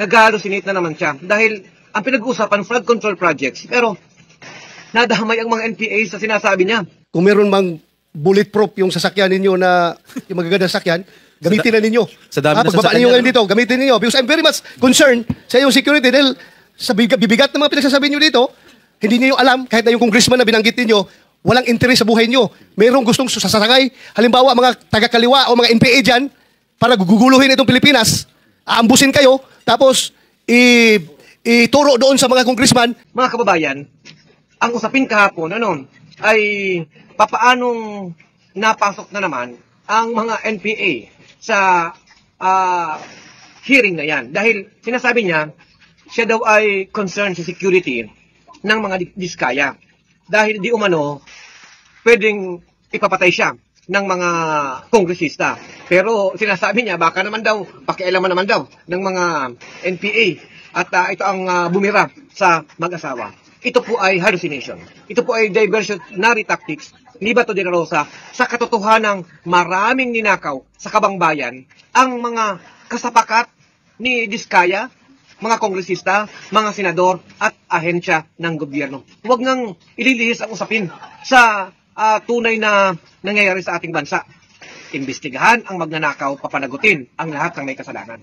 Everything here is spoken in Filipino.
nag-hallucinate na naman siya. Dahil ang pinag-uusapan, flood control projects. Pero nadamay ang mga NPA sa sinasabi niya. Kung meron mang bulletproof yung sasakyan ninyo na yung magagandang sasakyan, gamitin na ninyo. Sa dami na pagbaba sasakyan ninyo ngayon niya, dito, gamitin ninyo. Because I'm very much concerned sa iyong security dahil sa bibigat ng mga pinagsasabi nyo dito, hindi niyo alam, kahit na yung congressman na binanggit ninyo, walang interes sa buhay nyo. Mayroong gustong sasakay. Halimbawa, mga taga-kaliwa o mga NPA dyan, para guguluhin itong Pilipinas, aambusin kayo, tapos ituro doon sa mga congressman. Mga kababayan, ang usapin kahapon ay papaanong napasok na naman ang mga NPA sa hearing na yan. Dahil sinasabi niya, siya daw ay concerned sa security ng mga diskaya. Dahil di umano, pwedeng ipapatay siya ng mga kongresista. Pero sinasabi niya, baka naman daw, pakialaman naman daw ng mga NPA. At ito ang bumira sa mag-asawa. Ito po ay hallucination. Ito po ay diversionary tactics ni Bato de la Rosa sa katotohanang maraming ninakaw sa kabangbayan ang mga kasapakat ni Diskaya, mga kongresista, mga senador at ahensya ng gobyerno. Huwag nang ililihis ang usapin sa tunay na nangyayari sa ating bansa. Imbestigahan ang magnanakaw, papanagutin ang lahat ng may kasalanan.